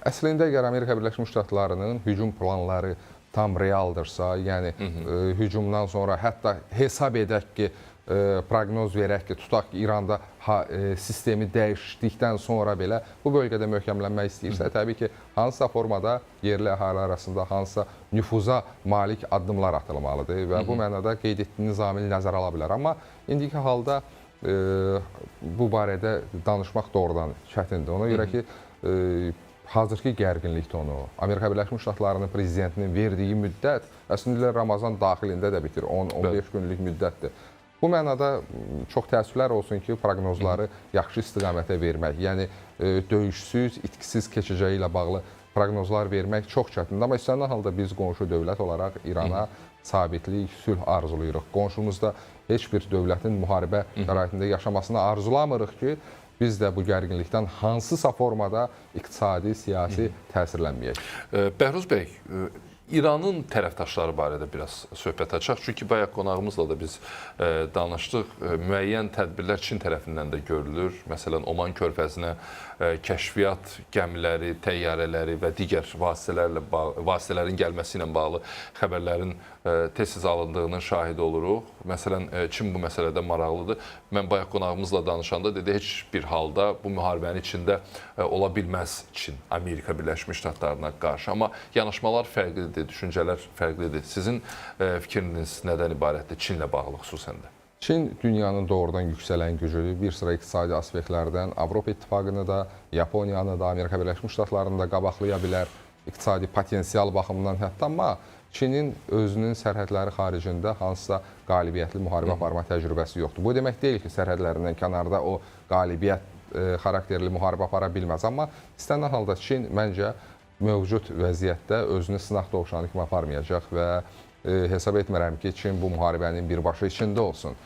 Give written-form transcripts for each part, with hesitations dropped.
Əslində, əgər Amerika Birləşmiş Ştatlarının hücum planları tam realdırsa, yəni hücumdan sonra hətta hesab edək ki, proqnoz verək ki, tutaq ki, İranda sistemi dəyişdikdən sonra belə bu bölgədə möhkəmlənmək istəyirsə, təbii ki, hansısa formada yerli əhali arasında hansısa nüfuza malik addımlar atılmalıdır və bu mənada qeyd etdiyiniz amil nəzərə ala bilər. Amma indiki halda bu barədə danışmaq doğrudan çətindir. Ona görə ki, hazırki gərginlik tonu, Amerika Birləşmiş Ştatlarının prezidentinin verdiyi müddət əslində Ramazan daxilində də bitir, 10-15 günlük müddətdir. Bu mənada çox təəssüflər olsun ki, proqnozları yaxşı istiqamətə vermək, yəni döyüşsüz, itkisiz keçəcəyi ilə bağlı proqnozlar vermək çox çətindir. Amma istənilən halda biz qonşu dövlət olaraq İrana sabitlik, sülh arzuluyuruq. Qonşumuzda heç bir dövlətin müharibə şəraitində yaşamasını arzulamırıq ki, biz də bu gərginlikdən hansısa formada iqtisadi, siyasi təsirlənməyək. Bəhruz bəy, İranın tərəfdaşları barədə biraz söhbət açaq. Çünki bayaq qonağımızla da biz danışdıq. Müəyyən tədbirlər Çin tərəfindən də görülür. Məsələn, Oman körfəzinə kəşfiyyat gəmiləri, təyyarələri və digər vasitələrin gəlməsi ilə bağlı xəbərlərin tez-tez alındığının şahidi oluruq. Məsələn, Çin bu məsələdə maraqlıdır. Mən bayaq qonağımızla danışanda dedi, heç bir halda bu müharibənin içində ola bilməz Çin, Amerika Birləşmiş Ştatlarına qarşı. Amma yanaşmalar fərqlidir, düşüncələr fərqlidir. Sizin fikriniz nədən ibarətdir Çinlə bağlı xüsusən də? Çin dünyanın doğrudan yüksələn gücüdür. Bir sıra iqtisadi aspektlərdən Avropa İttifaqını da, Yaponiyanı da, Amerika Birləşmiş Ştatlarını da qabaqlaya bilər. İqtisadi potensial baxımından hətta, amma Çinin özünün sərhədləri xaricində hansısa qalibiyyətli müharibə aparma təcrübəsi yoxdur. Bu demək deyil ki, sərhədlərindən kənarda o qalibiyyət xarakterli müharibə apara bilməz. Amma istənilən halda Çin məncə mövcud vəziyyətdə özünü sınaq dovşanı kimi aparmayacaq və hesab etmirəm ki, Çin bu müharibənin birbaşa içində olsun.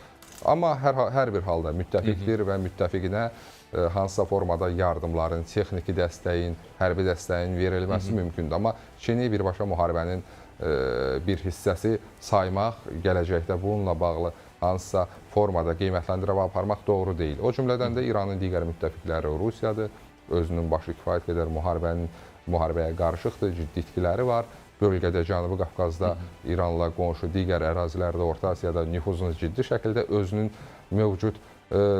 Amma hər bir halda müttəfiqdir və müttəfiqinə hansısa formada yardımların, texniki dəstəyin, hərbi dəstəyin verilməsi mümkündür. Amma Çini birbaşa müharibənin bir hissəsi saymaq, gələcəkdə bununla bağlı hansısa formada qiymətləndirmə aparmaq doğru deyil. O cümlədən də İranın digər müttəfiqləri Rusiyadır. Özünün başı kifayət qədər müharibəyə qarışıqdır, ciddi itkiləri var. Bölgədə, Cənubi Qafqazda, İranla qonşu digər ərazilərdə, Orta Asiyada nüfuzunu ciddi şəkildə özünün mövcud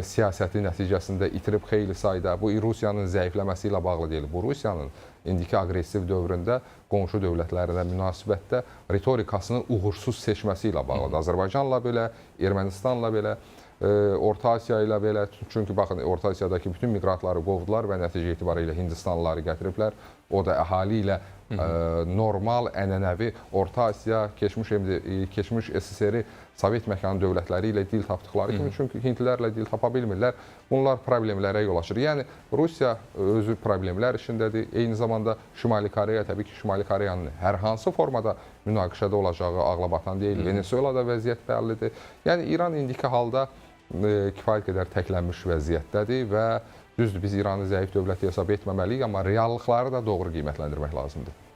siyasəti nəticəsində itirib xeyli sayda. Bu, Rusiyanın zəifləməsi ilə bağlı deyil. Bu, Rusiyanın indiki aqressiv dövründə qonşu dövlətlərlə münasibətdə ritorikasını uğursuz seçməsi ilə bağlıdır. Azərbaycanla belə, Ermənistanla belə, Orta Asiya ilə belə. Çünki baxın, Orta Asiyadakı bütün miqrantları qovdular və nəticə etibarilə Hindistanlıları gətiriblər. O da əhali ilə normal, ənənəvi Orta Asiya, keçmiş SSR-i Sovet məkanı dövlətləri ilə dil tapdıqları kimi, çünki Hindlilərlə dil tapa bilmirlər. Bunlar problemlərə yol açır. Yəni, Rusiya özü problemlər içindədir. Eyni zamanda Şimali Koreya, təbii ki, Şimali Koreyanın hər hansı formada münaqişədə olacağı ağlabatan deyil. Venezuelada vəziyyət bəllidir. Yəni, İran indiki halda kifayət qədər təklənmiş vəziyyətdədir və düzdür, biz İranı zəif dövlət hesab etməməliyik, amma reallıqları da doğru qiymətləndirmək lazımdır.